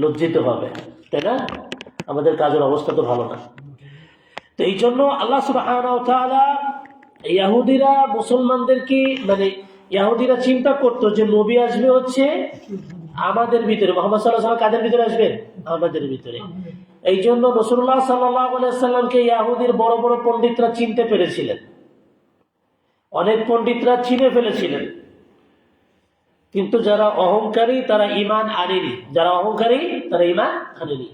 লজ্জিত হবে, তাই না? আমাদের কাজের অবস্থা তো ভালো না। তো এই জন্য আল্লাহ সুবহানাহু ওয়া তাআলা ইহুদিরা মুসলমানদেরকে, মানে ইহুদিরা চিন্তা করতো যে নবী আসবে হচ্ছে আমাদের ভিতরে, মুহাম্মদ সাল্লাল্লাহু আলাইহি ওয়াসাল্লাম কাদের ভিতরে আসবেন? আমাদের ভিতরে। এই জন্য রাসূলুল্লাহ সাল্লাল্লাহু আলাইহি ওয়াসাল্লামকে ইহুদির বড় বড় পণ্ডিতরা চিনতে পেরেছিলেন, অনেক পণ্ডিতরা চিনে ফেলেছিলেন, কিন্তু যারা অহংকারী তারা ঈমান আনেনি, যারা অহংকারী তারা ঈমান আনেনি।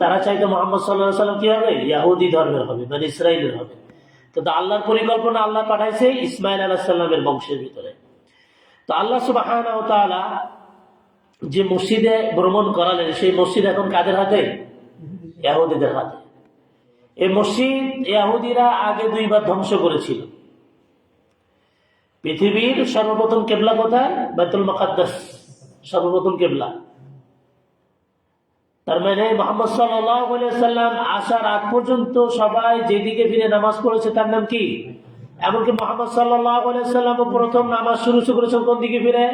তারা চাইতো মুহাম্মদ সাল্লাল্লাহু আলাইহি ওয়াসাল্লাম কি হবে? ইহুদি ধর্মের হবে, মানে ইসরাইলের হবে। কিন্তু আল্লাহর পরিকল্পনা, আল্লাহ পাঠাইছে ইসমাঈল আলাইহিস সালামের বংশের ভিতরে। তো আল্লাহ সুবহানাহু ওয়া তাআলা যে মসজিদে ভ্রমণ করালেন, সেই মসজিদ এখন কাদের হাতে? ইহুদিদের হাতে। এই মসজিদ ইহুদিরা আগে দুইবার ধ্বংস করেছিল। পৃথিবীর সর্বপ্রথম কেবলা কোথায়? বাইতুল মুকাদ্দাস সর্বপ্রথম কেবলা। তার মানে মুহাম্মদ সাল্লাল্লাহু আলাইহি ওয়াসাল্লাম আসার আগ পর্যন্ত সবাই যেদিকে ফিরে নামাজ পড়েছে তার নাম কি? এমনকি মুহাম্মদ সাল্লাল্লাহু আলাইহি ওয়াসাল্লাম প্রথম নামাজ শুরু করেছেন কোন দিকে ফিরে?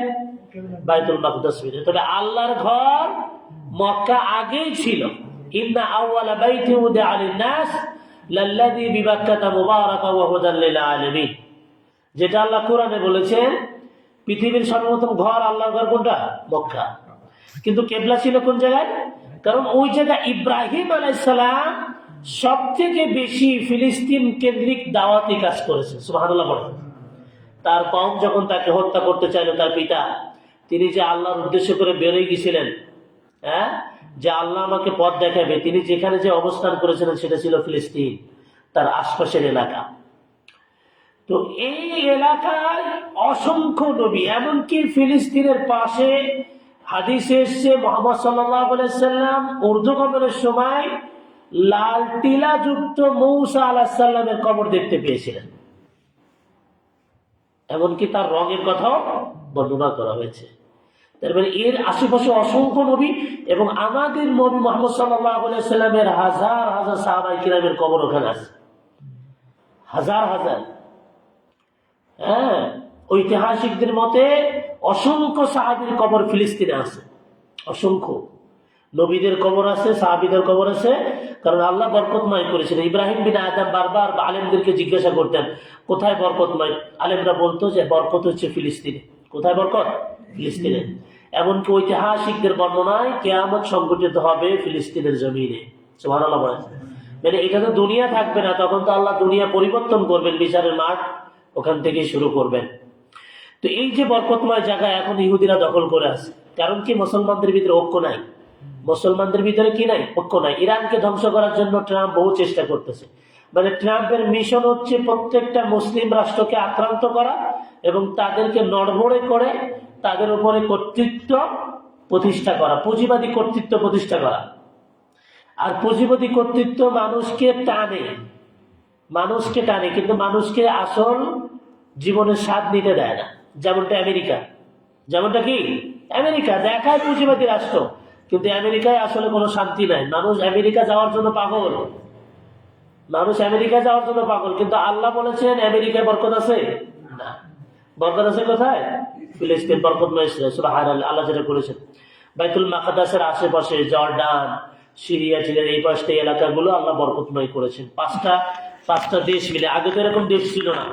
বাইতুল মাকদাস ফিরে। তবে আল্লাহর ঘর মক্কা আগেই ছিল। ইন্না আউওয়ালা বাইতি উদিআ লিন-নাস লাল্লাযী বিবাক্কাতা মুবারাকান ওয়া হুদাল লিল আলামিন। যেটা আল্লাহ কোরআনে বলেছেন, পৃথিবীর সর্বপ্রথম ঘর আল্লাহর ঘর কোনটা? মক্কা। কিন্তু কেবলা ছিল কোন জায়গায়? কারণ ওই জায়গা ইব্রাহিম আলাইহিস সালাম সবথেকে বেশি ফিলিস্তিন কেন্দ্রিক দাওয়াতি কাজ করেছে। সুবহানাল্লাহ বলেন। তার কওম যখন তাকে হত্যা করতে চাইল, তার পিতা, তিনি যে আল্লাহর উদ্দেশ্য করে বেরিয়ে গিয়েছিলেন, হ্যাঁ, যে আল্লাহ আমাকে পথ দেখাবে, তিনি যেখানে যে অবস্থান করেছিলেন সেটা ছিল ফিলিস্তিন, তার আশপাশের এলাকা। তো এই এলাকায় অসংখ্য নবী, এমনকি ফিলিস্তিনের পাশে হাদিসে এসেছে মুহাম্মদ সাল্লাল্লাহু আলাইহি ওয়াসাল্লাম ঊর্ধ্বগমনের সময় লাল টিলা যুক্ত মূসা আলাইহিস সালামের কবর দেখতে পেয়েছিলেন। এমনকি তার রঙের কথাও বর্ণনা করা হয়েছে। তার মানে এর আশেপাশে অসংখ্য নবী, এবং আমাদের নবী মুহাম্মদ সাল্লাল্লাহু আলাইহি ওয়াসাল্লামের হাজার হাজার সাহাবায়ে কিরামের কবর ওখানে আছে, হাজার হাজার। হ্যাঁ, ঐতিহাসিকদের মতে অসংখ্য সাহাবীর কবর ফিলিস্তিনে আছে, অসংখ্য। নবীদের কবর আছে, সাহাবীদের কবর আছে, কারণ আল্লাহ বরকতময় করেছেন। ইব্রাহিম বিন আদম বারবার আলেমদেরকে জিজ্ঞাসা করতেন কোথায় বরকতময়, আলেমরা বলতো যে বরকত হচ্ছে ফিলিস্তিনে। কোথায় বরকত? ফিলিস্তিনে। এমনকি ঐতিহাসিকদের বর্ণনায় কিয়ামত সংঘটিত হবে ফিলিস্তিনের জমিনে। সুবহানাল্লাহ বলেন। মানে এটা তো দুনিয়া থাকবে না, তখন তো আল্লাহ দুনিয়া পরিবর্তন করবেন, বিচারের মাঠ ওখান থেকে শুরু করবেন। তো এই যে বরকতময় জায়গা এখন ইহুদিরা দখল করে আছে, কারণ কি? মুসলমানদের ভিতরে ঐক্য নাই। মুসলমানদের ভিতরে কি নাই? ঐক্য নাই। ইরানকে ধ্বংস করার জন্য ট্রাম্প বহু চেষ্টা করতেছে। মানে ট্রাম্পের মিশন হচ্ছে প্রত্যেকটা মুসলিম রাষ্ট্রকে আক্রান্ত করা এবং তাদেরকে নড়বড়ে করে তাদের উপরে কর্তৃত্ব প্রতিষ্ঠা করা, পুঁজিবাদী কর্তৃত্ব প্রতিষ্ঠা করা। আর পুঁজিবাদী কর্তৃত্ব মানুষকে টানে, মানুষকে টানে, কিন্তু মানুষকে আসল জীবনের স্বাদ নিতে দেয় না। যেমনটা আমেরিকা, যেমনটা কি আমেরিকা দেখায় পুঁজিবাদী রাষ্ট্র, কিন্তু আমেরিকায় আসলে কোনো শান্তি নাই। মানুষ আমেরিকা যাওয়ার জন্য পাগল, মানুষ আমেরিকা যাওয়ার জন্য পাগল, কিন্তু আল্লাহ বলেছেন আমেরিকায় বরকত আছে না। বরকত আছে কোথায়? ফিলিস্তিন বরকতময় সুবহানাল্লাহ। আল্লাহ যেটা করেছেন বাইতুল মাকদাসের আশেপাশে, জর্ডান, সিরিয়া, চিলের এই পাশটা এলাকাগুলো আল্লাহ বরকতময় করেছেন। পাঁচটা দেশ মিলে। আগে তো এরকম দেশ ছিল না,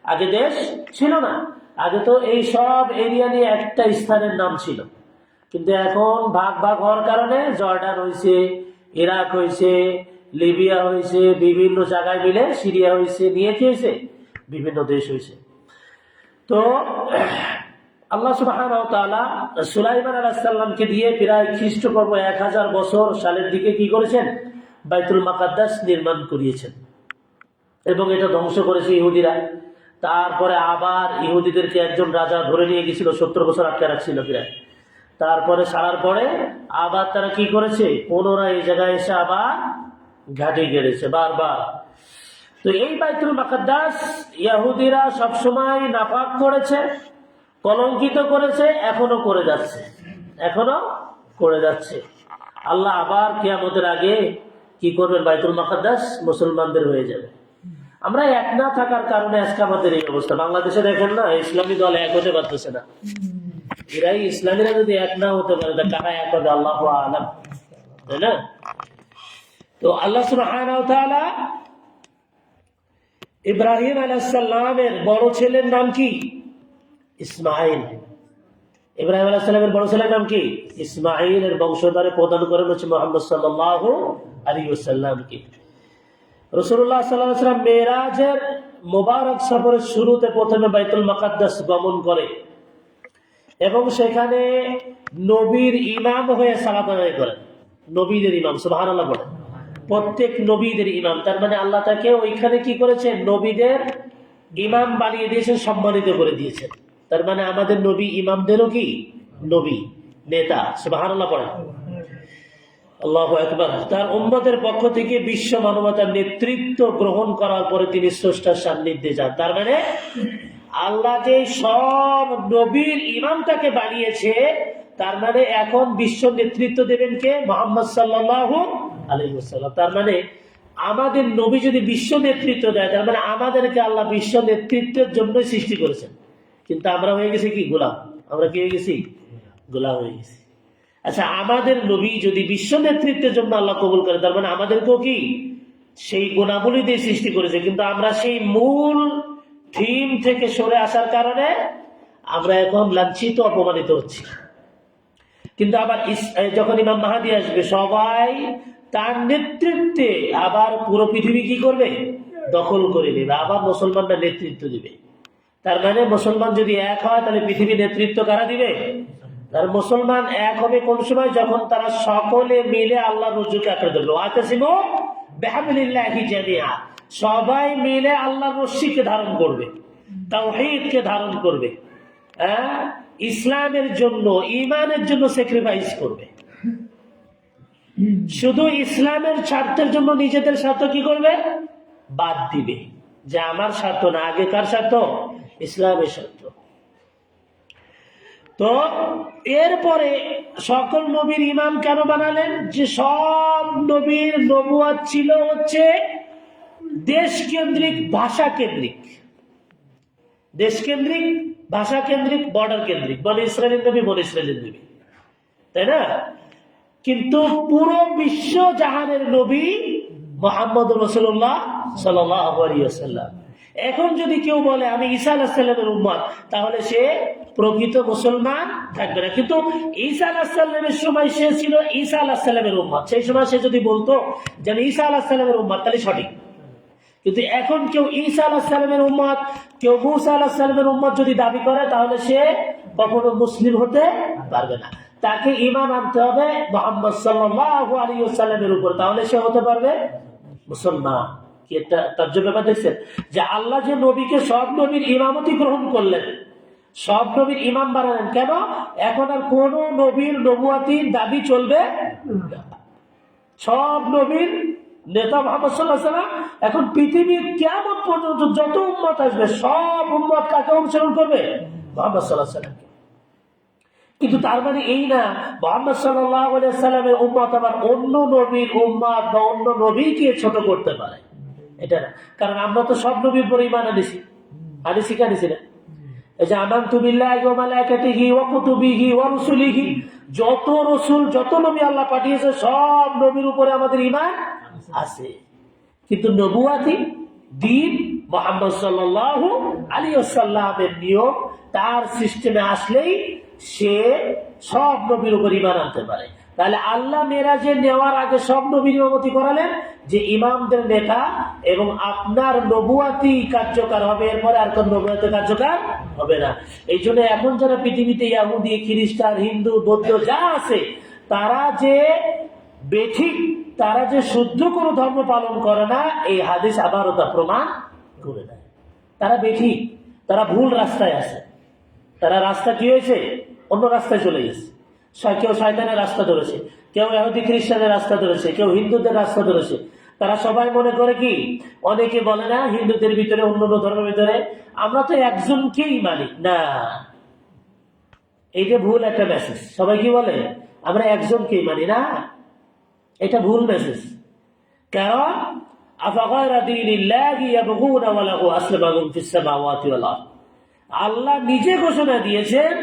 আগে দেশ ছিল না। আগে তো এই সব এরিয়া নিয়ে একটা স্থানের নাম ছিল, কিন্তু এখন ভাগ ভাগ হওয়ার কারণে জর্ডান হয়েছে, ইরাক হয়েছে, লিবিয়া হয়েছে, বিভিন্ন জায়গায় মিলে সিরিয়া হয়েছে, নিয়ে কি হয়েছে? বিভিন্ন দেশ হয়েছে। তো আল্লাহ সুবহানাহু ওয়া তাআলা সুলাইমান আলাইহিস সালামকে দিয়ে প্রায় খ্রিস্টপূর্ব 1000 বছর সালের দিকে কি করেছেন? বাইতুল মাকদাস নির্মাণ করিয়েছেন, এবং এটা ধ্বংস করেছে ইহুদিরা। তারপরে আবার ইহুদিদেরকে একজন রাজা ধরে নিয়ে গেছিল, 70 বছর আটকে রাখছিল প্রায়। তারপরে সারার পরে আবার তারা কি করেছে? পুনরায় এই জায়গায় এসে আবার ঘাঁটি গেড়েছে বারবার। তো এই বাইতুল মাকদাস ইহুদিরা সবসময় নাপাক করেছে, কলঙ্কিত করেছে, এখনো করে যাচ্ছে, এখনো করে যাচ্ছে। আল্লাহ আবার কিয়ামতের আগে কি করবেন? বাইতুল মাকদাস মুসলমানদের হয়ে যাবে। আমরা এক না থাকার কারণে আজকে আমাদের এই অবস্থা। বাংলাদেশে দেখেন না, ইসলামী দল এক হতে পারতেছে না। এরাই ইসলামীরা যদি এক না হতে পারে তা কারা এক হবে আল্লাহু আ'লাম, তাই না? তো আল্লাহ সুবহানাহু ওয়া তাআলা ইব্রাহিম আলাইহিস সালামের বড় ছেলের নাম কি? ইসমাঈল। ইব্রাহিম আলাইহিস সালামের বড় ছেলের নাম কি? ইসমাঈলের বংশধরে প্রদান করেন হচ্ছে মুহাম্মদ সাল্লাল্লাহু আলাইহি ওয়াসাল্লামকে। রাসূলুল্লাহ সাল্লাল্লাহু আলাইহি ওয়াসাল্লাম মেরাজের মুবারক সফরের শুরুতে প্রথমে বাইতুল মুকাদ্দাস গমন করে এবং সেখানে নবীর ইমাম হয়ে সালাত আদায় করেন। নবীদের ইমাম, সুবহানাল্লাহ বলেন। প্রত্যেক নবীদের ইমাম, তার মানে আল্লাহ তাকে ওইখানে কি করেছেন? নবীদের ইমাম বানিয়ে দিয়েছেন, সম্মানিত করে দিয়েছেন। তার মানে আমাদের নবী ইমামদেরও কি নবী, নেতা, সুবহানাল্লাহ পড়েন। আল্লাহু আকবার। তার উম্মতের পক্ষ থেকে বিশ্ব মানবতার নেতৃত্ব গ্রহণ করার পরে তিনি স্রষ্টার সান্নিধ্যে যান। তার মানে আল্লাহ যে সব নবীর ইমামটাকে বানিয়েছে, তার মানে এখন বিশ্ব নেতৃত্ব দেবেন কে? মুহাম্মদ সাল্লাল্লাহু আলাইহি ওয়াসাল্লাম। তার মানে আমাদের নবী যদি বিশ্ব নেতৃত্ব দেয়, তার মানে আমাদেরকে আল্লাহ বিশ্ব নেতৃত্বের জন্য সৃষ্টি করেছেন। কিন্তু আমরা হয়ে গেছি কি? গোলাম। আমরা কি হয়ে গেছি? গোলাম হয়ে গেছি। আচ্ছা, আমাদের নবী যদি বিশ্ব নেতৃত্বের জন্য আল্লাহ কবুল করে, তার মানে আমাদেরকেও কি সেই গুণাবলী দিয়ে সৃষ্টি করেছে। কিন্তু আমরা সেই মূল থিম থেকে সরে আসার কারণে আমরা এখন লাঞ্ছিত, অপমানিত হচ্ছি। কিন্তু আবার যখন ইমাম মাহদী আসবে, সবাই তার নেতৃত্বে আবার পুরো পৃথিবী কি করবে? দখল করে নেবে। আবার মুসলমানরা নেতৃত্ব দিবে। তার মানে মুসলমান যদি এক হয়, তাহলে পৃথিবীর নেতৃত্ব কারা দিবে? তার মুসলমান এক হবে কোন সময়? যখন তারা সকলে মিলে আল্লাহ রজ্জুকে আঁকড়ে ধরবে। ওয়াতাসিমু বিহাবলিল্লাহি জামিআ, সবাই মিলে আল্লাহর রশ্মিকে ধারণ করবে, তাওহীদকে ধারণ করবে, ইসলামের জন্য, ঈমানের জন্য স্যাক্রিফাইস করবে। শুধু ইসলামের স্বার্থের জন্য নিজেদের স্বার্থ কি করবে? বাদ দিবে, যে আমার স্বার্থ না, আগে কার স্বার্থ? ইসলামের স্বার্থ। তো এরপরে সকল নবীর ইমাম কেন বানালেন? যে সব নবীর নবুয়ত ছিল হচ্ছে দেশকেন্দ্রিক, ভাষা কেন্দ্রিক। দেশকেন্দ্রিক, ভাষা কেন্দ্রিক, বর্ডার কেন্দ্রিক। বলে ইসরায়েলের নবী, বলে ইসরায়েলের নবী, তাই না? কিন্তু পুরো বিশ্ব জাহানের নবী মুহাম্মদ রাসূলুল্লাহ সাল্লাল্লাহু আলাইহি ওয়াসাল্লাম। এখন যদি কেউ বলে আমি ঈসা আলাইহিস সালামের উম্মত, তাহলে সে প্রকৃত মুসলমান থাকবে না। কিন্তু ঈসা আলাইহিস সালামের সময় সে ছিল ঈসা আলাইহিস সালামের উম্মত। সেই সময় সে যদি বলতো যে আমি ঈসা আলাইহিস সালামের উম্মত, তাহলে সঠিক। কিন্তু এখন কেউ ঈসা আলাইহিস সালামের উম্মত, কেউ মূসা আলাইহিস সালামের উম্মত যদি দাবি করে, তাহলে সে কখনো মুসলিম হতে পারবে না। তাকে ঈমান আনতে হবে মুহাম্মদ সাল্লাল্লাহু আলাইহি ওয়াসাল্লামের উপর, তাহলে সে হতে পারবে মুসলমান। কি একটা তাজ্জব ব্যাপার দেখছেন? যে আল্লাহ যে নবীকে সব নবীর ইমামতি গ্রহণ করলেন, সব নবীর ইমাম বানালেন, কেন? এখন আর কোন নবীর নবুয়াতির দাবি চলবে না। সব নবীর নেতা মুহাম্মদ সাল্লাল্লাহু আলাইহি ওয়াসাল্লাম। এখন পৃথিবীর কিয়ামত পর্যন্ত যত উম্মত আসবে, সব উম্মত কাকে অনুসরণ করবে? মুহাম্মদ সাল্লাল্লাহু আলাইহি ওয়াসাল্লাম। কিন্তু তার মানে এই না মুহাম্মদ সাল্লাল্লাহু আলাইহি ওয়াসাল্লামের উম্মত আবার অন্য নবীর উম্মত বা অন্য নবীকে ছোট করতে পারে, এটা না। কারণ আমরা তো সব নবীর উপর ঈমান আনিছি, আনিছি না? এই যে আমানতু বিল্লাহি ওয়া মালাইকাতিহি ওয়া কুতুবিহি ওয়া রুসুলিহি, যত রাসূল, যত নবী আল্লাহ পাঠিয়েছে, সব নবীর উপরে আমাদের ঈমান আছে। কিন্তু নবুয়াতি দ্বীন মুহাম্মদ সাল্লাল্লাহু আলাইহি ওয়াসাল্লামের নিয়ম, তার সিস্টেমে আসলেই সে সব নবীর উপর ঈমান আনতে পারে। তাহলে আল্লাহ মেরাজে নেওয়ার আগে সব নবীর ইমামতি করালেন, যে ইমামদের নেতা, এবং আপনার নবুয়াতি কার্যকর হবে, এরপরে আর কোন নবুয়াতি কার্যকর হবে না। এই জন্য এখন যারা পৃথিবীতে ইহুদি, খ্রিস্টান, হিন্দু, বৌদ্ধ যা আছে, তারা যে বেঠিক, তারা যে শুদ্ধ কোনো ধর্ম পালন করে না, এই হাদিস আবারও তা প্রমাণ করে দেয়। তারা বেঠিক, তারা ভুল রাস্তায় আছে। তারা রাস্তা কি হয়েছে? অন্য রাস্তায় চলে গেছে। কেউ শয়তানের রাস্তা ধরেছে, কেউ ইহুদি খ্রিস্টানের রাস্তা ধরেছে, কেউ হিন্দুদের রাস্তা ধরেছে। তারা সবাই মনে করে কি, অনেকে বলে না হিন্দুদের ভিতরে, অন্যান্য ধর্মের ভিতরে আমরা তো একজনকেই মানি না। এইটা ভুল একটা মেসেজ। সবাই কি বলে? আমরা একজনকেই মানি না। এটা ভুল মেসেজ। কারণ আফাগায়রা দীনিল্লাহি ইয়াবগুনা ওয়া লাহু আসলামা মান ফিস সামাওয়াতি ওয়াল আরদ, আল্লাহ নিজে ঘোষণা দিয়েছেন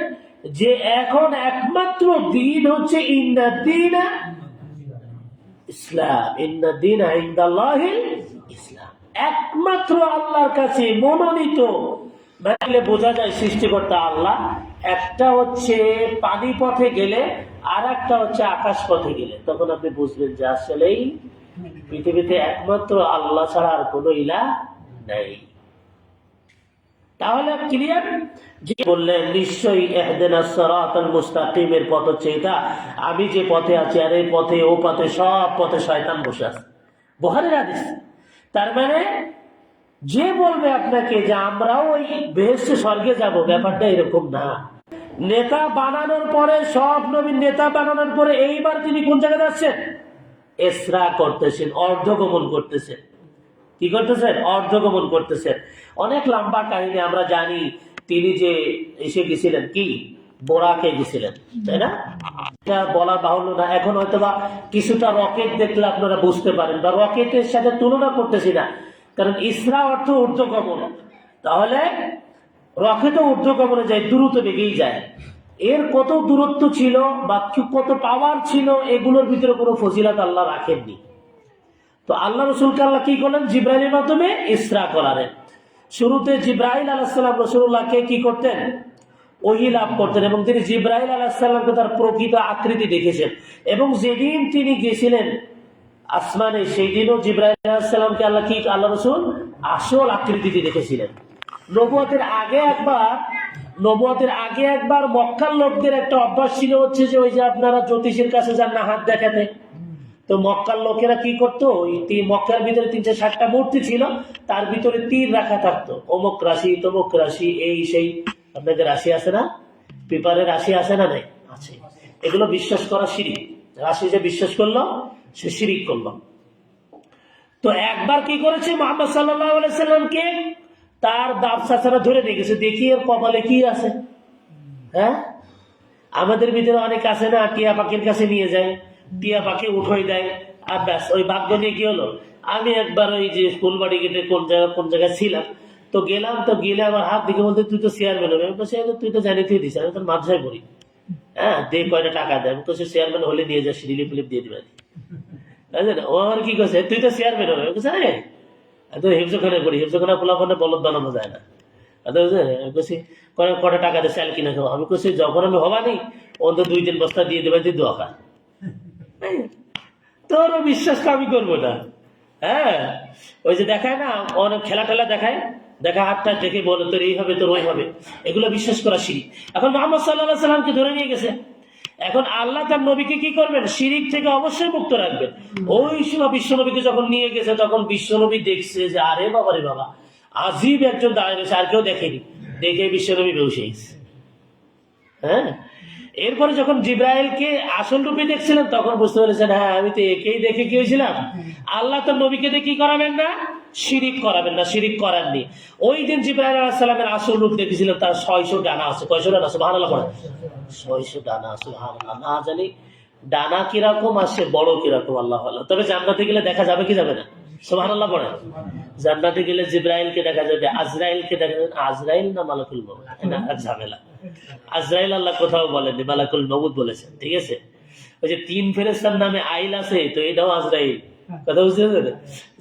যে এখন একমাত্র দিন হচ্ছে ইন্নাদ্দীন ইসলাম, ইন্নাদ্দীন ইনদাল্লাহিল ইসলাম, একমাত্র আল্লাহর কাছে মনোনীত। মানে বোঝা যায় সৃষ্টিকর্তা আল্লাহ। একটা হচ্ছে পানি পথে গেলে, আর একটা হচ্ছে আকাশ পথে গেলে, তখন আপনি বুঝবেন যে আসলেই পৃথিবীতে একমাত্র আল্লাহ ছাড়া আর কোনো ইলাহ নেই। তাহলে ক্লিয়ার? যে বললেন নিশ্চয়ই ইহদিনাস সিরাতাল মুস্তাকিমের পথ হচ্ছে এটা, আমি যে পথে আছি আর এই পথে ও পথে সব পথে শয়তান বসে আছে। বুখারীর হাদিস। তার মানে যে বলবে আপনাকে যে আমরাও ওই বেহেশতে স্বর্গে যাব, ব্যাপারটা এরকম না। নেতা বানানোর পরে, সব নবীর নেতা বানানোর পরে এইবার তিনি কোন জায়গায় যাচ্ছেন? ইসরা করতেছেন, অর্ধগমন করতেছেন। কি করতেছেন? অর্ধগমন করতেছেন। অনেক লম্বা কাহিনী আমরা জানি। তিনি যে এসে গেছিলেন কি বোরাকে গেছিলেন, তাই না? এটা বলা বাহুল্য না। এখন হয়তোবা কিছুটা রকেট দেখলে আপনারা বুঝতে পারেন, বা রকেটের সাথে তুলনা করতেছি না, কারণ ইসরা অর্থ ঊর্ধ্বগমন। তাহলে রকেটও ঊর্ধ্বগমনে যায়, দ্রুত বেগেই যায়। এর কত দূরত্ব ছিল বা কত পাওয়ার ছিল, এগুলোর ভিতরে কোনো ফজিলত আল্লাহ রাখেননি। তো আল্লাহ রসুলকে আল্লাহ কি করলেন? জিব্রাইলের মাধ্যমে ইসরা করালেন। শুরুতে জিব্রাইল আলাইহিস সালাম রাসূলুল্লাহকে কি করতেন? ওহী লাভ করতেন, এবং তিনি জিব্রাইল আলাইহিস সালামকে তার প্রকৃত আকৃতি দেখেছেন। এবং যেদিন তিনি গেছিলেন আসমানে, সেই দিনও জিব্রাইল আলাইহিস সালামকে আল্লাহ রসুল আসল আকৃতিতে দেখেছিলেন। নবুয়তের আগে একবার মক্কার লোকদের একটা অভ্যাস ছিল হচ্ছে যে ওই যে আপনারা জ্যোতিষের কাছে যান না হাত দেখাতে, তো মক্কার লোকেরা কি করতো, মক্কার ভিতরে 3-4টা মূর্তি ছিল, তার ভিতরে তীর রাখা থাকতো, অমুক রাশি তমুক রাশি, এই সেই। আপনাদের রাশি আছে না? পেপারে রাশি আছে না? নাই আছে। এগুলো বিশ্বাস করা শিরিক। রাশি যে বিশ্বাস করলো সে শিরিক করলো। তো একবার কি করেছে, মুহাম্মদ সাল্লাল্লাহু আলাইহি সাল্লামকে তার বাপ চাচারা ধরে নিয়ে গেছে, দেখি এর কপালে কি আছে। হ্যাঁ, আমাদের ভিতরে অনেক আছে না, টিয়া পাখির কাছে নিয়ে যায়, টিয়া পাখি উঠোই দেয়, আর ব্যাস ওই ভাগ্য নিয়ে কি হলো। আমি একবার ওই যে ফুলবাড়ি গেটে কোন জায়গায় ছিলাম, তো গেলাম, তো গেলে আমার হাত দিকে বলতে তুই তো চেয়ারম্যান হবে। আমি বলছি তুই তো জানি তুই দিস, আমি তোর মাদ্রাসায় পড়ি। হ্যাঁ, দে কয়টা টাকা দেয়। আমি তো সে চেয়ারম্যান হলে নিয়ে যা, রিলিফ দিয়ে দিবে। ও আমার কি করছে, তুই তো চেয়ারম্যান হবে। তো হিফজোখানে পড়ি, হিফজোখানে পোলাপানে বলদ বানানো যায় না। কটা টাকা দিয়ে চাল কিনা খাবো। আমি কইছি যখন আমি হবানি অন্তত 2-3 বস্তা দিয়ে দেবে, তুই দোয়া খা। তোরও বিশ্বাসটা আমি করবো না। হ্যাঁ, ওই যে দেখায় না অনেক খেলা টেলা দেখায় হাতটা দেখে বলে তোর এই হবে তোর ওই হবে, এগুলো বিশ্বাস করা শিরিক। এখন মুহাম্মদ সাল্লাল্লাহু আলাইহি সাল্লামকে ধরে নিয়ে গেছে। এখন আল্লাহ তার নবীকে কি করবেন? শিরিক থেকে অবশ্যই মুক্ত রাখবেন। ওই সময় বিশ্ব নবীকে যখন নিয়ে গেছে, তখন বিশ্ব নবী দেখছে যে আরে বাবা রে বাবা, আজীব একজন দাঁড়িয়ে রয়েছে, আর কেউ দেখেনি। দেখে বিশ্ব নবী বেহুশ হয়ে গেছে। হ্যাঁ, এরপরে যখন জিব্রাইলকে আসল রূপে দেখছিলেন, তখন বুঝতে পেরেছেন হ্যাঁ আমি তো একেই দেখে কি হয়েছিলাম। আল্লাহ তার নবীকে দেখে কি করাবেন না? শিরিক করাবেন না, শিরিক করাননি। ওই দিন জিব্রাইল আলাইহিস সালামের আসল রূপ দেখেছিলেন, তার 600 ডানা আছে। কয়শো ডানা? সুবহানাল্লাহ পড়ে 600 ডানা। সুবহানাল্লাহ। না জানি ডানা কিরকম আসে, বড় কিরকম, আল্লাহ আল্লাহ। তবে জান্নাতে গেলে দেখা যাবে কি যাবে না? সুবহানাল্লাহ পড়ে। জান্নাতে গেলে জিব্রাইলকে দেখা যাবে, আজরাইলকে দেখা যাবে। আজরাইল না মালাকুল মউত, এটা এক ঝামেলা। আজরাইল আল্লাহ কোথাও বলেননি, মালাকুল মউত বলেছেন। ঠিক আছে, ওই যে 3 ফেরেশতার নামে আইল আছে, তো এটাও আজরাইল। কথা বুঝতে পারছেন?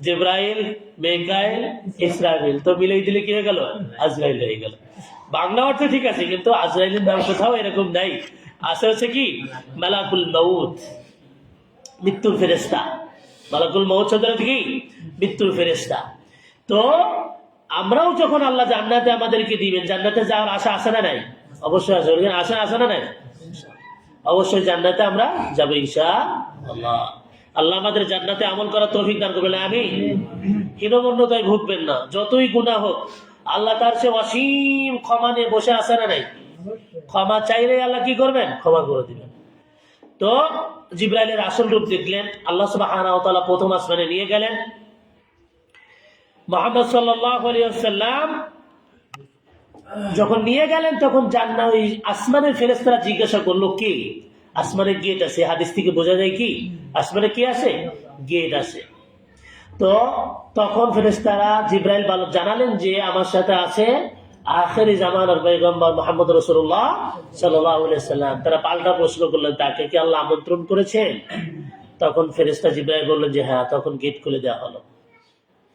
জিব্রাইল, মিকাইল, ইসরাফিল, তো মিলাই দিলে কি হয়ে গেল? আজরাইল হয়ে গেল। বাংলা অর্থ ঠিক আছে, কিন্তু আজরাইলের নাম কোথাও এরকম নাই। আছে হচ্ছে কি মালাকুল মউত, মৃত্যুর ফেরেশতা। মালাকুল মউত শব্দটা কি? মৃত্যুর ফেরেশতা। তো আমরাও যখন আল্লাহ জান্নাতে আমাদেরকে দিবেন, জান্নাতে যাওয়ার আশা আছে না নাই? অবশ্যই আছে। আশা আছে না নাই? অবশ্যই জান্নাতে আমরা যাবো ইনশাআল্লাহ। আল্লাহ আমাদের জান্নাতে আমল করার তৌফিক দান করবেন। আমি হীনমন্যতায় ভুগবেন না, যতই গুনাহ হোক আল্লাহ তার সে অসীম ক্ষমা নিয়ে বসে আছে না নাই? ক্ষমা চাইলে আল্লাহ কি করবেন? ক্ষমা করে দিবেন। তো জিব্রাইলের আসল রূপ দেখলেন, আল্লাহ সুবহানাহু ওয়া তাআলা প্রথম আসমানে নিয়ে গেলেন। মুহাম্মদ সাল্লাল্লাহু আলাইহি ওয়াসাল্লাম যখন নিয়ে গেলেন, তখন জান্নাত ওই আসমানের ফেরেশতারা জিজ্ঞাসা করলো কে? আসমানের গেট আছে। হাদিস থেকে বোঝা যায় কি আসমানে কি আছে? গেট আছে। তো তখন ফেরেশতারা জিব্রাইল জানালেন যে আমার সাথে আছে আখেরি জামানার পয়গম্বর মুহাম্মদ রাসূলুল্লাহ সাল্লাল্লাহু আলাইহি সাল্লাম, তারা পাল্টা প্রশ্ন করলেন, তাকে কি আল্লাহ আমন্ত্রণ করেছেন? তখন ফেরেশতা জিবরাইল বললেন যে হ্যাঁ। তখন গেট খুলে দেওয়া হলো,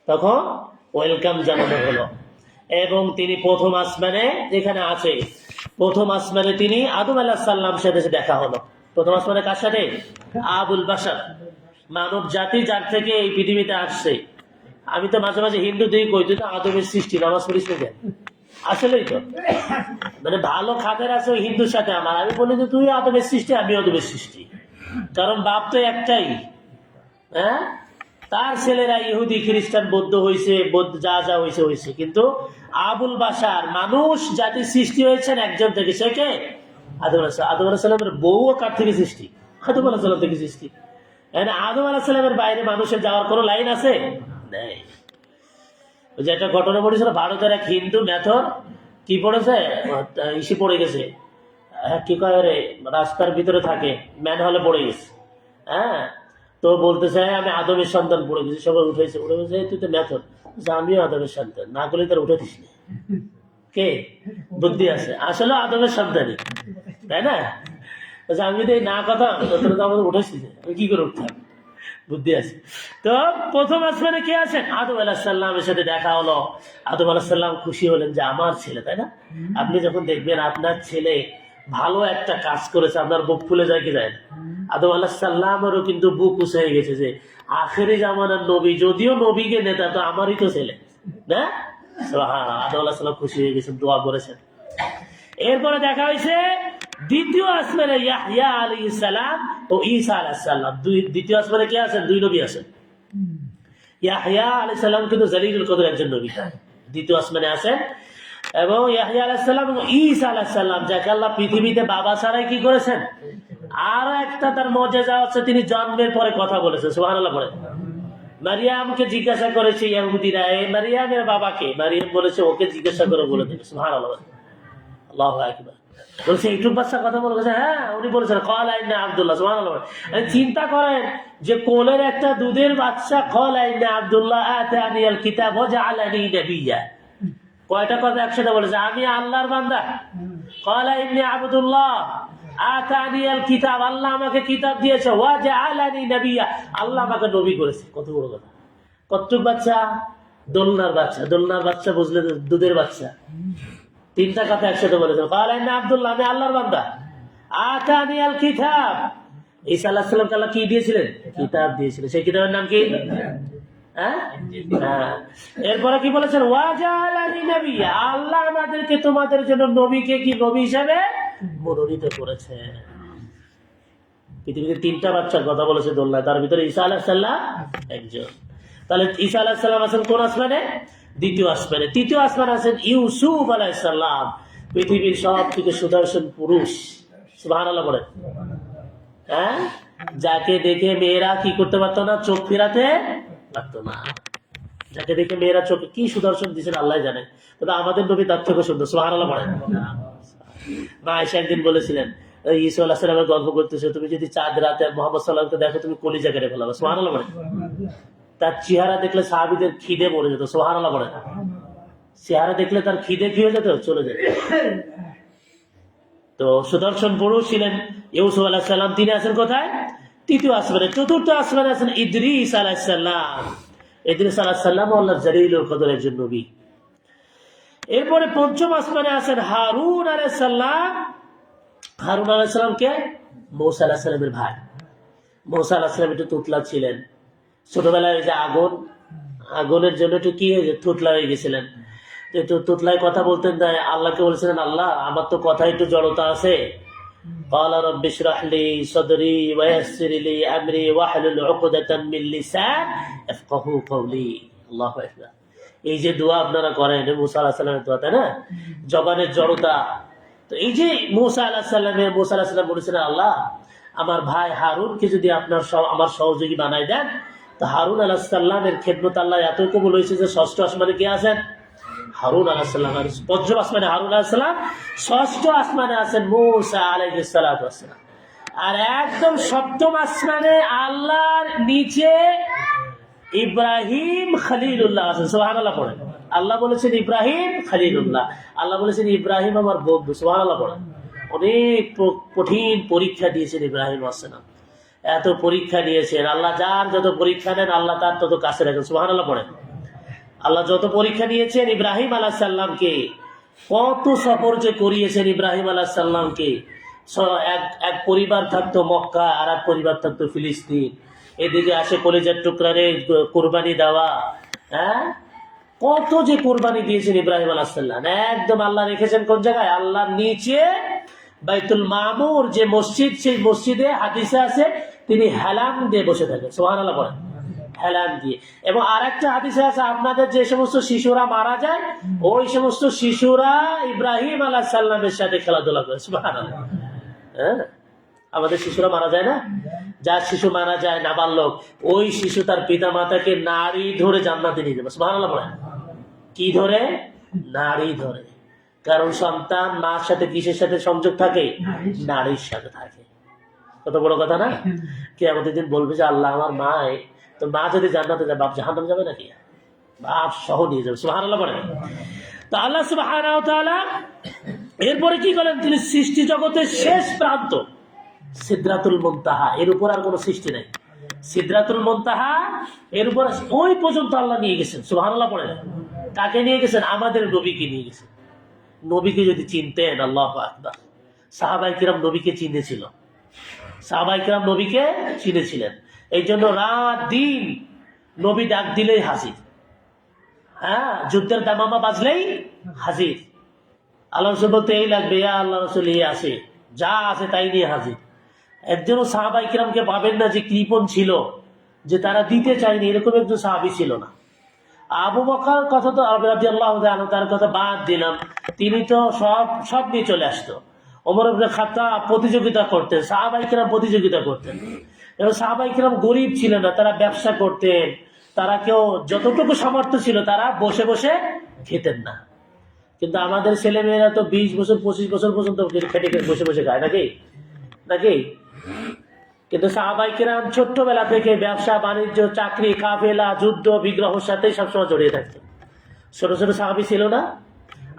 তখন ওয়েলকাম জানানো হলো। এবং তিনি প্রথম আসমানে যেখানে আছে, প্রথম আসমানে তিনি আদম আলাইহিস সালামের সাথে দেখা হলো। প্রথম আসমানে কার সাথে? আবুল বাশার, মানব জাতি যার থেকে এই পৃথিবীতে আসছে। আমি তো মাঝে মাঝে হিন্দু দিকে কই, তুই তো আদমের সৃষ্টি, নামাজ পড়িস না কেন? আসলেই তো মানে ভালো খাদের আছে ওই হিন্দুর সাথে আমার। আমি বলি যে তুই আদমের সৃষ্টি, আমি আদমের সৃষ্টি, কারণ বাপ তো একটাই। হ্যাঁ, তার ছেলেরা ইহুদি খ্রিস্টান বৌদ্ধ হয়েছে, যা যা হয়েছে হয়েছে, কিন্তু আবুল বাশার মানুষ জাতি সৃষ্টি হয়েছেন একজন থেকে, সে কে? আদম আলাইহিস সালাম। আদম আলাইহিস সালামের বউ কার থেকে সৃষ্টি? আদম আলাইহিস সালাম থেকে সৃষ্টি। আদম আলাইহিস সালামের বাইরে মানুষের যাওয়ার কোনো লাইন আছে? নেই। ওই যে একটা ঘটনা পড়েছিল, ভারতের এক হিন্দু মেথর কি পড়েছে, ইসি পড়ে গেছে, কি কয় রে, রাস্তার ভিতরে থাকে, ম্যান হলে পড়ে গেছে। হ্যাঁ, তো বলতেছে আমি আদমের সন্তান, পড়ে গেছি, সবাই উঠেছে, উঠে বলছে তুই তো মেথর, আমিও আদমের সন্তান, না করলে তার উঠে দিস না। কে বুদ্ধি আছে? আসলে আদমের সন্তানই, তাই না? আমি যদি না কথা তোরা তো আমাদের উঠেছি, আমি কি করে উঠতাম? বুদ্ধি আছে। তো প্রথম আসমানে কে আছেন? আদম আলাইহিস সালামের সাথে দেখা হলো। আদম আলাইহিস সালাম খুশি হলেন যে আমার ছেলে, তাই না? আপনি যখন দেখবেন আপনার ছেলে ভালো একটা কাজ করেছে, আপনার বুক ফুলে যায় কি যায় না? আদম আলাইহিস সালামেরও কিন্তু বুক উঁচু হয়ে গেছে যে আখেরি জামানার নবী, যদিও নবীকে নেতা, তো আমারই তো ছেলে না। আদম আলাইহিস সালাম খুশি হয়ে গেছেন, দোয়া করেছেন। এরপরে দেখা হয়েছে দ্বিতীয় আসমানে ইয়াহইয়া আলাইহিস সালাম ও ঈসা আলাইহিস সালাম। দ্বিতীয় আসমানে কে আছেন? দুই নবী আছেন। ইয়াহইয়া আলাইহিস সালাম কিন্তু জালিলুল কদর একজন নবী, দ্বিতীয় আসমানে আছেন। এবং ইয়াহইয়া আলাইহিস সালাম এবং ঈসা আলাইহিস সালাম, যাকে আল্লাহ পৃথিবীতে বাবা ছাড়াই কি করেছেন। আর একটা তার মজেজা হচ্ছে, তিনি জন্মের পরে কথা বলেছেন। সুবহানাল্লাহ বলেন। মারিয়ামকে জিজ্ঞাসা করেছে ইহুদিরা, মারিয়ামের বাবাকে? মারিয়াম বলেছে ওকে জিজ্ঞাসা করে বলে দেবে। সুবহানাল্লাহ, আল্লাহু আকবার। বলছে এইটুক বাচ্চা কথা বলেছে? হ্যাঁ, উনি বলেছেন ক্বালা ইন্নী আব্দুল্লাহ। সুবহানাল্লাহ। চিন্তা করেন যে কোলের একটা দুধের বাচ্চা, ক্বালা ইন্নী আব্দুল্লাহ আতানিয়াল কিতাব ওয়া জাআলানি নাবিয়্যা। কয়টা কথা একসাথে বলেছে? আমি আল্লাহর বান্দা। ক্বালা ইন্নী আব্দুল্লাহ আতানিয়াল কিতাব, আল্লাহ আমাকে কিতাব দিয়েছে, ওয়া জাআলানি নাবিয়্যা, আল্লাহ আমাকে নবী করেছে। কত বড় কথা! কতটুক বাচ্চা? দোলনার বাচ্চা। দোলনার বাচ্চা বুঝলে দুধের বাচ্চা। তিনটা কথা একসাথে বলেছেন। ক্বালা ইন্নী আব্দুল্লাহ, আমি আল্লাহর বান্দা। আতানিয়াল কিতাব, ঈসা আলাইহিস সালামকে আল্লাহ কি দিয়েছিলেন? কিতাব দিয়েছিলেন। সেই কিতাবের নাম কি? হ্যাঁ। এরপরে কি বলেছেন? ওয়া জাআলানি নাবিয়্যা, আল্লাহ আমাদেরকে তোমাদের জন্য নবীকে কি নবী হিসেবে মনোনীত করেছে। পৃথিবীতে তিনটা বাচ্চার কথা বলেছে দোলনায়, তার ভিতরে ঈসা আলাইহিস সালাম একজন। তাহলে ঈসা আলাইহিস সালাম আছেন কোন আসমানে? দ্বিতীয় আসমানে। তৃতীয় আসমানে আছেন ইউসুফ আলাইহিস সালাম, পৃথিবীর সব থেকে সুদর্শন পুরুষ। সুবহানাল্লাহ বলেন। হ্যাঁ, যাকে দেখে মেয়েরা কি করতে পারতো না? চোখ ফেরাতে পারতো না। যাকে দেখে মেয়েরা চোখে কি সুদর্শন দিয়েছেন আল্লাহ জানে, তবে আমাদের নবী তার থেকে সুন্দর। সুবহানাল্লাহ বলেন। মা আয়েশা একদিন বলেছিলেন, ঈসা আলাইহিস সালামের গল্প করতেছে, তুমি যদি চাঁদ রাতে মুহাম্মদ সাল্লাল্লাহু আলাইহি ওয়াসাল্লামকে দেখো, তুমি কলিজা কেটে ফেলাবে। সুবহানাল্লাহ বলেন। তার চেহারা দেখলে সাহাবীদের খিদে মরে যেত। সুবহানাল্লাহ বলেন। চেহারা দেখলে তার খিদে কি হয়ে যেত? চলে যেত। তো সুদর্শন পুরুষ ছিলেন ইউসুফ আলাইহিস সালাম। তিনি আছেন কোথায়? তৃতীয় আসমানে। চতুর্থ আসমানে আছেন ইদ্রিস আলাইহিস সালাম। ইদ্রিস আলাইহিস সালাম আল্লাহর জালিলুল কদর একজন নবী। এরপরে পঞ্চম আসমানে আছেন হারুন আলাইহিস সালাম। হারুন আলাইহিস সালাম কে? মূসা আলাইহিস সালামের ভাই। মূসা আলাইহিস সালাম একটু তুতলা ছিলেন। ছোটবেলায় যে আগুনের জন্য একটু কি হয়েছে, তুতলা হয়ে গেছিলেন। একটু তুতলায় কথা বলতেন, তাই আল্লাহকে বলেছিলেন, আল্লাহ আমার তো কথা একটু জড়তা আছে। ক্বালা রাব্বি ইশরাহ লি সাদরি ওয়া ইয়াসসির লি আমরি ওয়াহলুল উকদাতাম মিন লিসানি ইয়াফকাহু কওলি। আল্লাহু আকবার। এই যে দোয়া আপনারা করেন, মূসা আলাইহিস সালামের দোয়া, তাই না? জবানের জড়তা। তো এই যে মূসা আলাইহিস সালাম বলেছিলেন, আল্লাহ আমার ভাই হারুনকে যদি আপনার আমার সহযোগী বানাই দেন, তো হারুন আলাইহিস সালামের খেদমত আল্লাহ এত কবুল হয়েছে যে ষষ্ঠ আসমানে কে আছেন? হারুন আলাইহিস সালাম। আর পঞ্চম আসমানে হারুন আলাইহিস সালাম, ষষ্ঠ আসমানে আছেন মূসা আলাইহিস সালাতু ওয়াস সালাম। আর একদম সপ্তম আসমানে আল্লাহর নিচে ইব্রাহিম খলিলুল্লাহ আছেন। সুবহানাল্লাহ পড়েন। আল্লাহ বলেছেন ইব্রাহিম খলিলুল্লাহ, আল্লাহ বলেছেন ইব্রাহিম আমার বন্ধু। সুবহানাল্লাহ বলেন। অনেক কঠিন পরীক্ষা দিয়েছেন ইব্রাহিম আলাইহিস সালাম, এত পরীক্ষা দিয়েছেন। আল্লাহ যার যত পরীক্ষা নেন আল্লাহ তার তত কাছে রাখেন। সুবহানাল্লাহ বলেন। আল্লাহ যত পরীক্ষা দিয়েছেন ইব্রাহিম আলাইহিস সালামকে, কত সফর যে করিয়েছেন ইব্রাহিম আলাইহিস সালামকে। এক পরিবার থাকতো মক্কা, আর এক পরিবার থাকতো ফিলিস্তিন। এদিকে আসে কলিজার টুকরারে কোরবানি দেওয়া। হ্যাঁ, কত যে কোরবানি দিয়েছেন ইব্রাহিম আলাইহিস সালাম। একদম আল্লাহ রেখেছেন কোন জায়গায়? আল্লাহর নিচে বাইতুল মামুর যে মসজিদ, সেই মসজিদে হাদিসে আছে তিনি হেলান দিয়ে বসে থাকেন। সুবহানাল্লাহ বলেন। হেলান দিয়ে। এবং আর একটা হাদিসে আছে আপনাদের যে সমস্ত শিশুরা মারা যায়, ওই সমস্ত শিশুরা ইব্রাহিম আলাইহিস সালামের সাথে খেলাধুলা করে। সুবহানাল্লাহ। হ্যাঁ, আমাদের শিশুরা মারা যায় না, যার শিশু মারা যায় নাবালক, ওই শিশু তার পিতা মাতাকে নাড়ি ধরে জান্নাতে নিয়ে যাবে। সুবহানাল্লাহ বলেন। কি ধরে? নাড়ি ধরে। কারণ সন্তান মার সাথে কিসের সাথে সংযোগ থাকে? নারীর সাথে থাকে। কত বড় কথা না? কিয়ামতের দিন বলবে যে আল্লাহ আমার মা, তো মা যদি জান্নাতে যায় বাপ জাহান্নামে যাবে নাকি? বাপ সহ নিয়ে যাবে। সুবহানাল্লাহ বলেন। তো আল্লাহ সুবহানাহু ওয়া তাআলা এরপরে কি করেন? তিনি সৃষ্টি জগতের শেষ প্রান্ত সিদরাতুল মুনতাহা, এর উপর আর কোনো সৃষ্টি নেই। সিদরাতুল মুনতাহা এর উপর ওই পর্যন্ত আল্লাহ নিয়ে গেছেন। সুবহানাল্লাহ বলেন। কাকে নিয়ে গেছেন? আমাদের নবীকে নিয়ে গেছেন। নবীকে যদি চিনতেন, আল্লাহু আকবার। সাহাবায়ে কিরাম নবীকে চিনেছিল, সাহাবায়ে কিরাম নবীকে চিনেছিলেন। এই জন্য রাত দিন নবী ডাক দিলেই হাজির। হ্যাঁ, যুদ্ধের দামামা বাজলেই হাজির। আল্লাহ রসুল বলতে এই লাগবে, ইয়া আল্লাহ রসুল এই আছে, যা আছে তাই নিয়ে হাজির। একজনও সাহাবায়ে কিরামকে পাবেন না যে কৃপণ ছিল, যে তারা দিতে চায়নি, এরকম একজন সাহাবী ছিল না। আবু বকর কথা তো রাদিয়াল্লাহু তাআলা তার কথা বাদ দিলাম, তিনি তো সব নিয়ে চলে আসতো। ওমর ইবনে খাত্তাব প্রতিযোগিতা করতেন, সাহাবায়ে কিরাম প্রতিযোগিতা করতেন। এবং সাহাবায়ে কিরাম গরিব ছিলেন না, তারা ব্যবসা করতেন। তারা কেউ যতটুকু সামর্থ্য ছিল তারা বসে বসে খেতেন না। কিন্তু আমাদের ছেলেমেয়েরা তো 20 বছর 25 বছর পর্যন্ত খেটে বসে বসে খায় নাকি নাকি কিন্তু সাহাবায়ে কিরাম ছোট্টবেলা থেকে ব্যবসা বাণিজ্য, চাকরি, কাফেলা, যুদ্ধ বিগ্রহের সাথে সবসময় জড়িয়ে থাকতেন। ছোট ছোট সাহাবী ছিল না?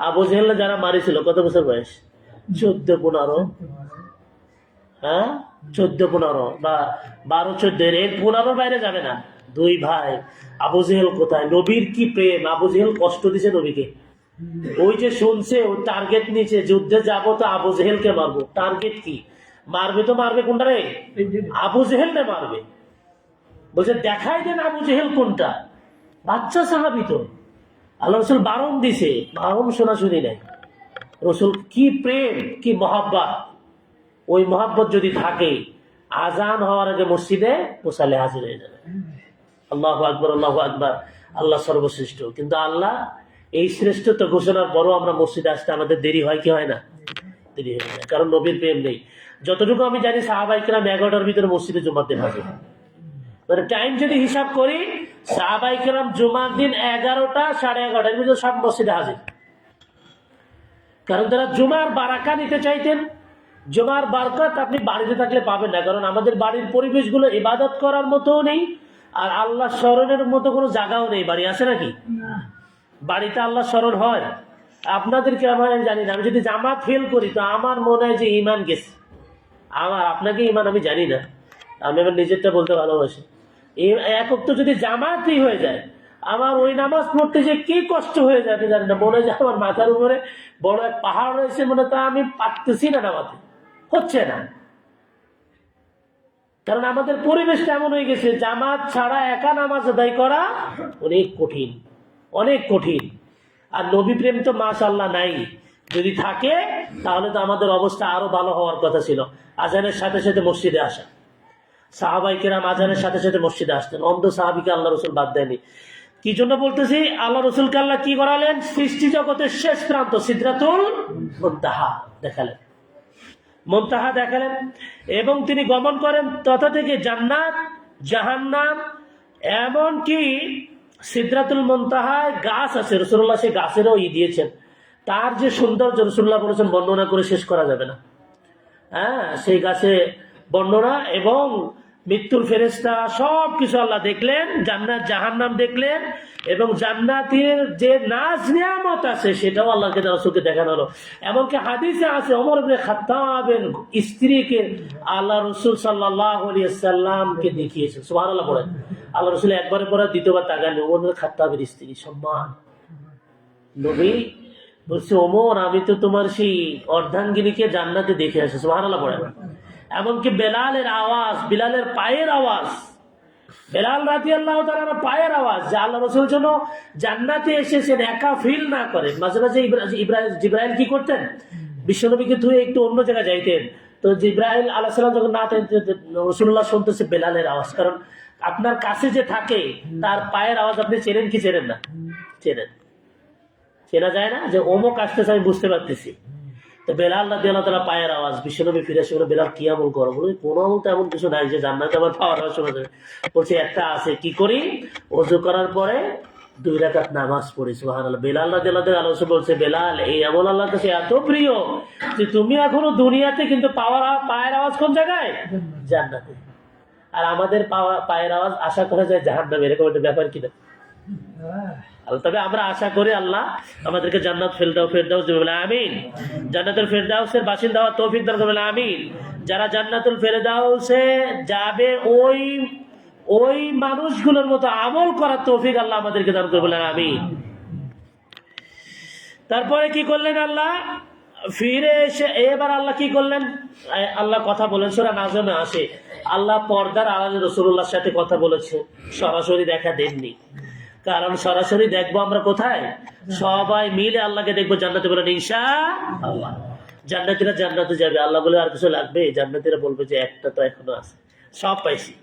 আবু জেহেল যারা মারিছিল, কত বছর বয়স? 14-15। হ্যাঁ, 14-15 বা 12-14, এর 15 বাইরে যাবে না। দুই ভাই। আবু জেহেল কোথায়? নবীর কি প্রেম! আবু জেহেল কষ্ট দিছে নবীকে। ওই যে শুনছে, ও টার্গেট নিচে, যুদ্ধে যাবো তো আবু জেহেলকে মারবো। টার্গেট কি? মারবে তো মারবে কোনটা রে? আবু জেহেলকে মারবে। বলছে দেখাই দেন আবু জেহেল কোনটা। বাচ্চা সাহাবী তো। আল্লাহ রসুল বারণ দিছে, বারণ শোনা শুনি নাই। রসুল কি প্রেম, কি মহাব্বত! ওই মহাব্বত যদি থাকে, আজান হওয়ার আগে মসজিদে পৌঁছালে হাজির হয়ে যাবে। আল্লাহু আকবার, আল্লাহু আকবার। আল্লাহ সর্বশ্রেষ্ঠ। কিন্তু আল্লাহ এই শ্রেষ্ঠত্ব ঘোষণার পরও আমরা মসজিদে আসতে আমাদের দেরি হয় কি হয় না? দেরি হয়ে যায়, কারণ নবীর প্রেম নেই। যতটুকু আমি জানি সাহাবায়ে কিরাম 11টার ভিতরে মসজিদে জুমার দিন হাজির। মানে টাইম যদি হিসাব করি, সাহাবায়ে কিরাম জুমার দিন 11টা 11:30 ভিতরে সব মসজিদে হাজির। কারণ তারা জুমার বারাকা নিতে চাইতেন। জুমার বারাকাত আপনি বাড়িতে থাকলে পাবেন না, কারণ আমাদের বাড়ির পরিবেশগুলো ইবাদত করার মতোও নেই, আর আল্লাহ স্মরণের মতো কোনো জায়গাও নেই। বাড়ি আছে নাকি? বাড়িতে আল্লাহ স্মরণ হয়? আপনাদের কেমন আমি জানি না। আমি যদি জামাত ফেল করি তো আমার মনে হয় যে ইমান গেছে আমার। আপনাকে ইমান আমি জানি না, আমি আমার নিজেরটা বলতে ভালোবাসি। একক তো যদি জামাতই হয়ে যায়, আমার ওই নামাজ পড়তে যে কি কষ্ট হয়ে যায় জানি না। মনে হয় যে আমার মাথার উপরে বড় এক পাহাড় রয়েছে, মনে তা আমি পারতেছি না, নামাতে হচ্ছে না। কারণ আমাদের পরিবেশটা এমন হয়ে গেছে, জামাত ছাড়া একা নামাজ আদায় করা অনেক কঠিন, অনেক কঠিন। আর নবী প্রেম তো মাশাআল্লাহ নাই। যদি থাকে তাহলে তো আমাদের অবস্থা আরো ভালো হওয়ার কথা ছিল। আজানের সাথে সাথে মসজিদে আসা, সাহাবায়ে কিরাম আজানের সাথে সাথে মসজিদে আসতেন। অন্ধ সাহাবীকে আল্লাহ রসুল বাদ দেয়নি। কি জন্য বলতেছি? আল্লাহ রসুলকে আল্লাহ কি করালেন? সৃষ্টি জগতের শেষ প্রান্ত সিদরাতুল মুনতাহা দেখালেন, মুনতাহা দেখালেন। এবং তিনি গমন করেন তথা থেকে জান্নাত, জাহান্নাম, এমনকি সিদরাতুল মুনতাহায় গাছ আছে, রাসূলুল্লাহ সেই গাছেরও দিয়েছেন। তার যে সৌন্দর্য রাসূলুল্লাহ বলেছেন বর্ণনা করে শেষ করা যাবে না। হ্যাঁ, সেই গাছে বর্ণনা এবং মৃত্যুর ফেরেশতা সবকিছু আল্লাহ দেখলেন, জান্নাত জাহান্নাম দেখলেন, এবং জান্নাতের যে নাজ নিয়ামত আছে সেটাও আল্লাহকে তার চোখে দেখানো হলো। এমনকি হাদিসে আছে ওমর ইবনে খাত্তাবের স্ত্রীকে আল্লাহ রসুল সাল্লাল্লাহু আলাইহি ওয়াসাল্লামকে দেখিয়েছেন। সুবহানাল্লাহ বলেন। আল্লাহ রসুল একবারে পরে দ্বিতীয়বার তাকালেন, ওমর ইবনে খাত্তাবের স্ত্রী, সম্মান। নবী বলছে, ওমর আমি তো তোমার সেই অর্ধাঙ্গিনীকে জান্নাতে দেখে আসি। সুবহানাল্লাহ বলেন। এমনকি বেলালের আওয়াজ, বিলালের পায়ের আওয়াজ, বেলাল রাদিয়াল্লাহু তাআলার পায়ের আওয়াজ, যে আল্লাহ রাসূল যেন জান্নাতে এসেছেন একা ফিল না করেন। মাঝে মাঝে জিবরাইল কি করতেন, বিশ্বনবীকে ধুয়ে একটু অন্য জায়গায় যাইতেন। তো জিবরাইল আলাইহিস সালাম যখন না রাসূলুল্লাহ শুনতেছে বেলালের আওয়াজ, কারণ আপনার কাছে যে থাকে তার পায়ের আওয়াজ আপনি চেনেন কি চেনেন না? চেনেন, চেনা যায় না? যে অমুক আসতেছে আমি বুঝতে পারতেছি। তো বেলাল রাদিয়াল্লাহু তাআলা পায়ের আওয়াজ, বিশ্বনবী ফিরে এসে বলে, বেলাল কি আমল করো? বলে, কোনো আমল তো এমন কিছু নাই যে জান্নাতে আমার পাওয়ার আওয়াজ শোনা যাবে। বলছে, একটা আছে, কি করি? ওযু করার পরে 2 রাকাত নামাজ পড়ি। সুবহানাল্লাহ। বেলাল রাদিয়াল্লাহু তাআলা আল্লাহ বলছে, বেলাল এই আমল আল্লাহর কাছে এত প্রিয় যে তুমি এখনো দুনিয়াতে কিন্তু পায়ের আওয়াজ কোন জায়গায়? জান্নাতে। আর আমাদের পায়ের আওয়াজ আশা করা যায় জাহান্নামে। এরকম একটা ব্যাপার কিনা? তবে আমরা আশা করি আল্লাহ আমাদেরকে জান্নাত ফেরদাউস দেবে, বলে আমিন। জান্নাতুল ফেরদাউসের বাসিন্দা হওয়ার তৌফিক দান করবে, আমিন। যারা জান্নাতুল ফেরদাউসে যাবে ওই মানুষগুলোর মতো আমল করার তৌফিক আল্লাহ আমাদেরকে দান করবে, আমিন। তারপরে কি করলেন আল্লাহ? ফিরে এসে এবার আল্লাহ কি করলেন? আল্লাহ কথা বলেন, সূরা নাজমে আসে, আল্লাহ পর্দার আড়ালে রাসূলুল্লাহর সাথে কথা বলেছে, সরাসরি দেখা দেননি। কারণ সরাসরি দেখবো আমরা কোথায়? সবাই মিলে আল্লাহকে দেখবো জান্নাতে, বলেন ইনশাআল্লাহ। জান্নাতীরা জান্নাতে যাবে, আল্লাহ বলে আর কিছু লাগবে? জান্নাতীরা বলবে যে একটা তো এখনো আছে, সব পাইছি।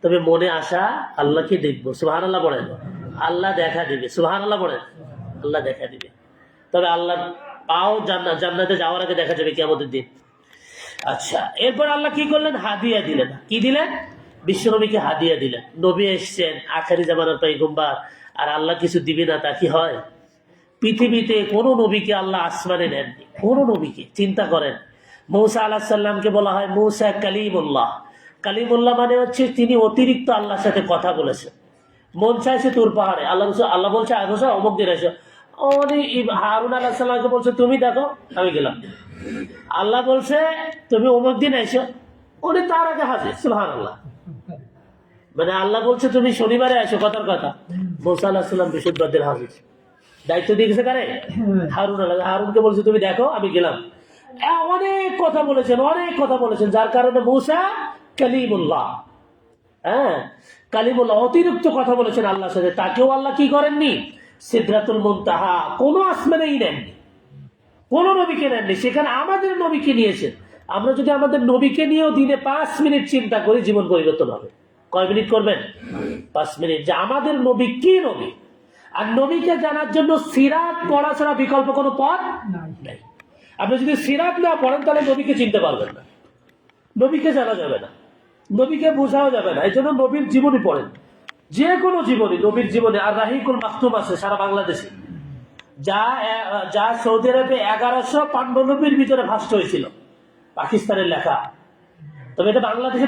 তবে মনে আশা আল্লাহকে দেখবো। সুবহানাল্লাহ বলেন। আল্লাহ দেখা দিবে। সুবহানাল্লাহ বলেন। আল্লাহ দেখা দিবে। তবে আল্লাহ পাও জান্নাতে যাওয়ার আগে দেখা যাবে কিয়ামতের দিন। আচ্ছা, এরপর আল্লাহ কি করলেন? হাদিয়া দিলেন। কি দিলেন? বিশ্বনবীকে হাদিয়া দিলেন। নবী এসছেন, আখেরি জামানার পয়গম্বর, আর আল্লাহ কিছু দিবে না তা কি হয়? পৃথিবীতে কোন নবীকে আল্লাহ আসমানে নেননি, কোন নবীকে। চিন্তা করেন, মূসা আলাইহিস সালামকে বলা হয় মূসা কালিমুল্লাহ। কালিমুল্লাহ মানে হচ্ছে তিনি অতিরিক্ত আল্লাহর সাথে কথা বলেছেন। মন চাইছে তুর পাহাড়ে, আল্লাহ বলছে আয়সা অমুক দিন এসো। হারুন আলাইহিস সালামকে বলছে তুমি দেখো, আমি গেলাম। আল্লাহ বলছে তুমি অমুক দিন এসো, উনি তার আগে হাজির। সুবহানাল্লাহ। মানে আল্লাহ বলছে তুমি শনিবারে আসো, কথার কথা। মূসা আলাইহিস সালাম বৃহস্পতিবার দিন হাজির। দায়িত্ব দিয়ে গেছে কারে? হারুনকে বলছে তুমি দেখো, আমি গেলাম। অনেক কথা বলেছেন, যার কারণে মূসা কালিমুল্লাহ। হ্যাঁ, কালিমুল্লাহ, অতিরিক্ত কথা বলেছেন আল্লাহর সাথে। তাকেও আল্লাহ কি করেননি? সিদরাতুল মুনতাহা কোন আসমানেই নেননি, কোন নবীকে নেননি। সেখানে আমাদের নবীকে নিয়েছেন। আমরা যদি আমাদের নবীকে নিয়েও দিনে 5 মিনিট চিন্তা করি, জীবন পরিবর্তন হবে। কয় মিনিট করবেন? 5 মিনিট। যে আমাদের নবী কি নবী, আর নবীকে জানার জন্য সিরাত পড়া ছাড়া বিকল্প কোনো পথ নাই। আপনি যদি সিরাত না পড়েন তাহলে নবীকে চিনতে পারবেন না, নবীকে জানা যাবে না, নবীকে বোঝাও যাবে না। এই জন্য নবীর জীবনী পড়েন, যে কোনো জীবনী, নবীর জীবনে। আর রাহিকুল মাকতুম আছে সারা বাংলাদেশে, যা সৌদি আরবে 1100 পাণ্ডুলিপির ভিতরে ভাষ্য হয়েছিল, পাকিস্তানের লেখা। তবে এটা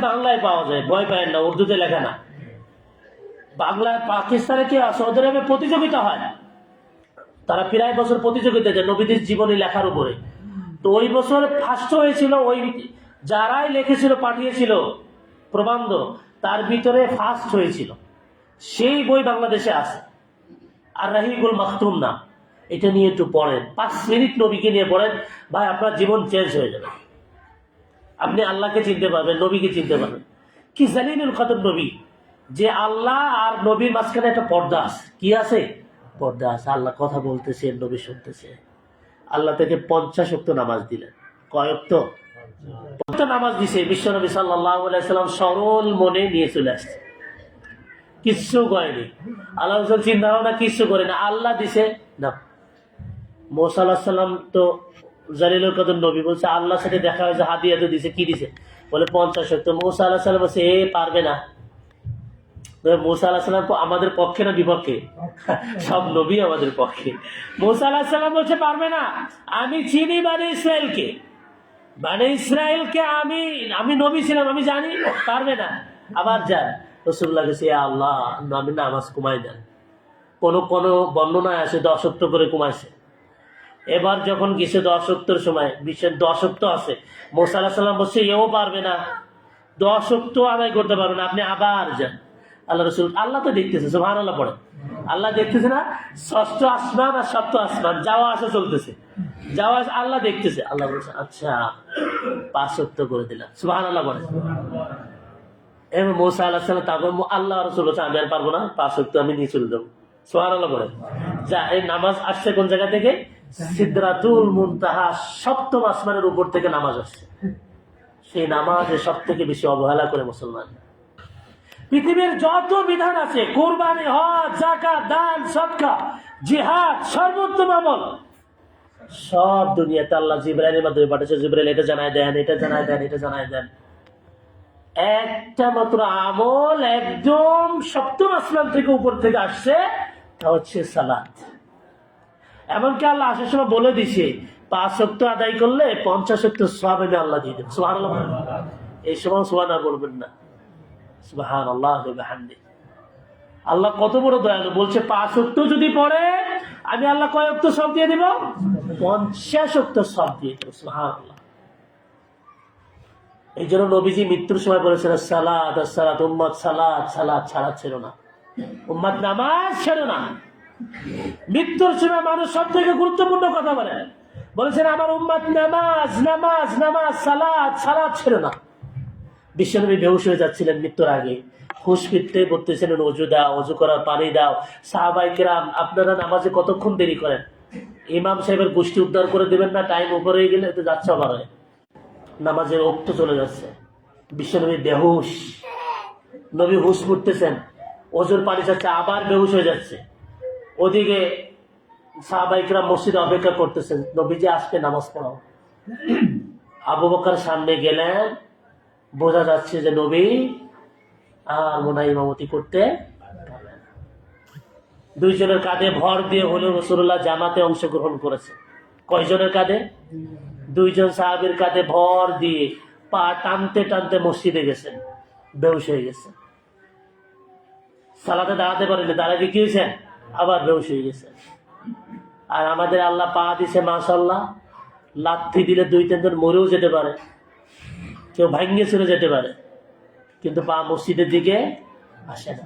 বাংলায় পাওয়া যায়, ভয় পায় না, উর্দুতে লেখা না। বাংলায় পাকিস্তানে কি সৌদি আরবে প্রতিযোগিতা হয়, তারা প্রায় বছর প্রতিযোগিতা দেয় নবীদের জীবনী লেখার উপরে। তো ওই বছর ফার্স্ট হয়েছিল, ওই যারাই লিখেছিল পাঠিয়েছিল প্রবন্ধ, তার ভিতরে ফার্স্ট হয়েছিল। সেই বই বাংলাদেশে আছে, আর রাহিকুল মাকতুম না। এটা নিয়ে একটু পড়েন, 5 মিনিট নবীকে নিয়ে পড়েন, ভাই আপনার জীবন চেঞ্জ হয়ে যাবে। আপনি আল্লাহকে চিনতে পারবেন, নবীকে চিনতে পারবেন। কি জালিলুল কদর নবী, যে আল্লাহ আর নবীর মাঝখানে একটা পর্দা আছে। কি আছে? পর্দা আছে। আল্লাহ কথা বলতেছে, নবী শুনতেছে। আল্লাহ থেকে 50 ওয়াক্ত নামাজ দিলেন। কয় ওয়াক্ত? 50 নামাজ দিছে। বিশ্বনবী সাল্লাল্লাহু আলাইহি ওয়াসাল্লাম সরল মনে নিয়ে চলে আসছে, কিচ্ছু করেনি। আল্লাহ রাসূল চিন্তা ভাবনা কিচ্ছু করে না, আল্লাহ দিছে না। মূসা আলাইহিস সালাম তো জালিলুল কদর নবী, বলছে আল্লাহর সাথে দেখা হয়েছে, হাদিয়া তো দিছে। কি দিছে? বলে 50 ওয়াক্ত। মূসা আলাইহিস সালাম বলছে পারবে না। মূসা আলাইহিস সালাম আমাদের পক্ষে না বিপক্ষে? সব নবী আমাদের পক্ষে। মূসা আলাইহিস সালাম বলছে পারবে না। আমি চিনি বনি ইসরাইলকে, আমি নবী ছিলাম, আমি জানি পারবে না। আবার যান, রাসূলুল্লাহ কাছে, ইয়া আল্লাহ, আমি নামাজ কমাই দেন। কোন কোন বর্ণনায় আছে 10 ওয়াক্ত করে কমাইছে। এবার যখন গেছে 10 ওয়াক্তের সময়, বিশ্বের 10 ওয়াক্ত আছে, মুসা আলাইহিস সালাম বলছে এও পারবে না, 10 ওয়াক্ত আদায় করতে পারবে না, আপনি আবার যান। আল্লাহ রসুল, আল্লাহ তো দেখতেছে, সুবহানাল্লাহ পড়ে, আল্লাহ দেখতেছে না, ষষ্ঠ আসমান আর সপ্তম আসমান যাওয়া আসা চলতেছে, যাওয়া আসা আল্লাহ দেখতেছে। আল্লাহ বলছে আচ্ছা 5 ওয়াক্ত করে দিলাম, সুবহানাল্লাহ পড়ে। এবং মুসা আলাইহিস সালাম, তারপর আল্লাহ রসুল বলছে আমি আর পারবো না, 5 ওয়াক্ত আমি নিয়ে চলে যাবো, সুবহানাল্লাহ পড়ে। যা, এই নামাজ আসছে কোন জায়গা থেকে? সিদরাতুল মুনতাহা, সপ্তম আসমানের উপর থেকে নামাজ আসছে। সেই নামাজে সব থেকে বেশি অবহেলা করে মুসলমান। পৃথিবীর যত বিধান আছে, কুরবানি, হজ, যাকাত, দান, সদকা, জিহাদ, সর্বোত্তম আমল, সব দুনিয়াতে আল্লাহ জিবরাইলের মাধ্যমে পাঠিয়েছে। জিবরাইল এটা জানায় দেন, এটা জানায় দেন, এটা জানায় দেন। একটা মাত্র আমল একদম সপ্তম আসমান থেকে উপর থেকে আসছে, তা হচ্ছে সালাত। এমনকি আল্লাহ আসার সময় বলে দিছে 5 ওয়াক্ত আদায় করলে 50 ওয়াক্ত সওয়াব আমি আল্লাহ দিয়ে দেব, সুবহানাল্লাহ। এই সময় সুবহানাল্লাহ বলবেন না, সুবহানাল্লাহ ওয়া বিহামদিহি। আল্লাহ কত বড় দয়ালু, বলছে 5 ওয়াক্ত যদি পড়ে আমি আল্লাহ কয় ওয়াক্ত সওয়াব দিয়ে দেব? 50 ওয়াক্ত সওয়াব দিয়ে দেব, সুবহানাল্লাহ। এই জন্য নবীজি মৃত্যুর সময় বলেছেন সালাত সালাত, উম্মত সালাত সালাত ছাড়া ছিল না, উম্মত নামাজ ছিল না। মৃত্যুর সময় মানুষ সব থেকে গুরুত্বপূর্ণ কথা বলেছেন আমার উম্মত নামাজ নামাজ নামাজ, সালাত সালাত ছিল না। বিশ্বনবী বেহুশ হয়ে যাচ্ছিলেন মৃত্যুর আগে, হুশ ফিরতে বলতেছিলেন অজু দাও, অজু করার পানি দাও। সাহাবায়ে কেরাম, আপনারা নামাজে কতক্ষণ দেরি করেন? ইমাম সাহেবের গোষ্ঠী উদ্ধার করে দেবেন না, টাইম উপরে গেলে তো যাচ্ছে আবার, নামাজের ওক্ত চলে যাচ্ছে। বিশ্বনবী বেহুশ, নবী হুশ ফুটতেছেন, অজুর পানি চাচ্ছে, আবার বেহুশ হয়ে যাচ্ছে। ওদিকে সাহাবায়ে কেরাম মসজিদে অপেক্ষা করতেছেন, নবীজি আজকে নামাজ পড়াও। আবু বকর সামনে গেলেন, বোঝা যাচ্ছে যে নবী আর মনে হয় ইমামতি করতে পারবেন না। দুইজনের কাঁধে ভর দিয়ে হলেও রাসূলুল্লাহ জামাতে অংশগ্রহণ করেছে। কয়জনের কাঁধে? 2 জন সাহাবীর কাঁধে ভর দিয়ে পা টানতে টানতে মসজিদে গেছেন, বেহুশ হয়ে গেছে। সালাতে দাঁড়াতে পারেনি, দাঁড়াতে কি হয়েছে? আবার বেহুশ হয়ে গেছে। আর আমাদের আল্লাহ পা দিছে মাশাআল্লাহ, লাথি দিলে 2-3 জন মরেও যেতে পারে, কেউ ভাঙ্গে চলে যেতে পারে, কিন্তু পা মসজিদের দিকে আসে না।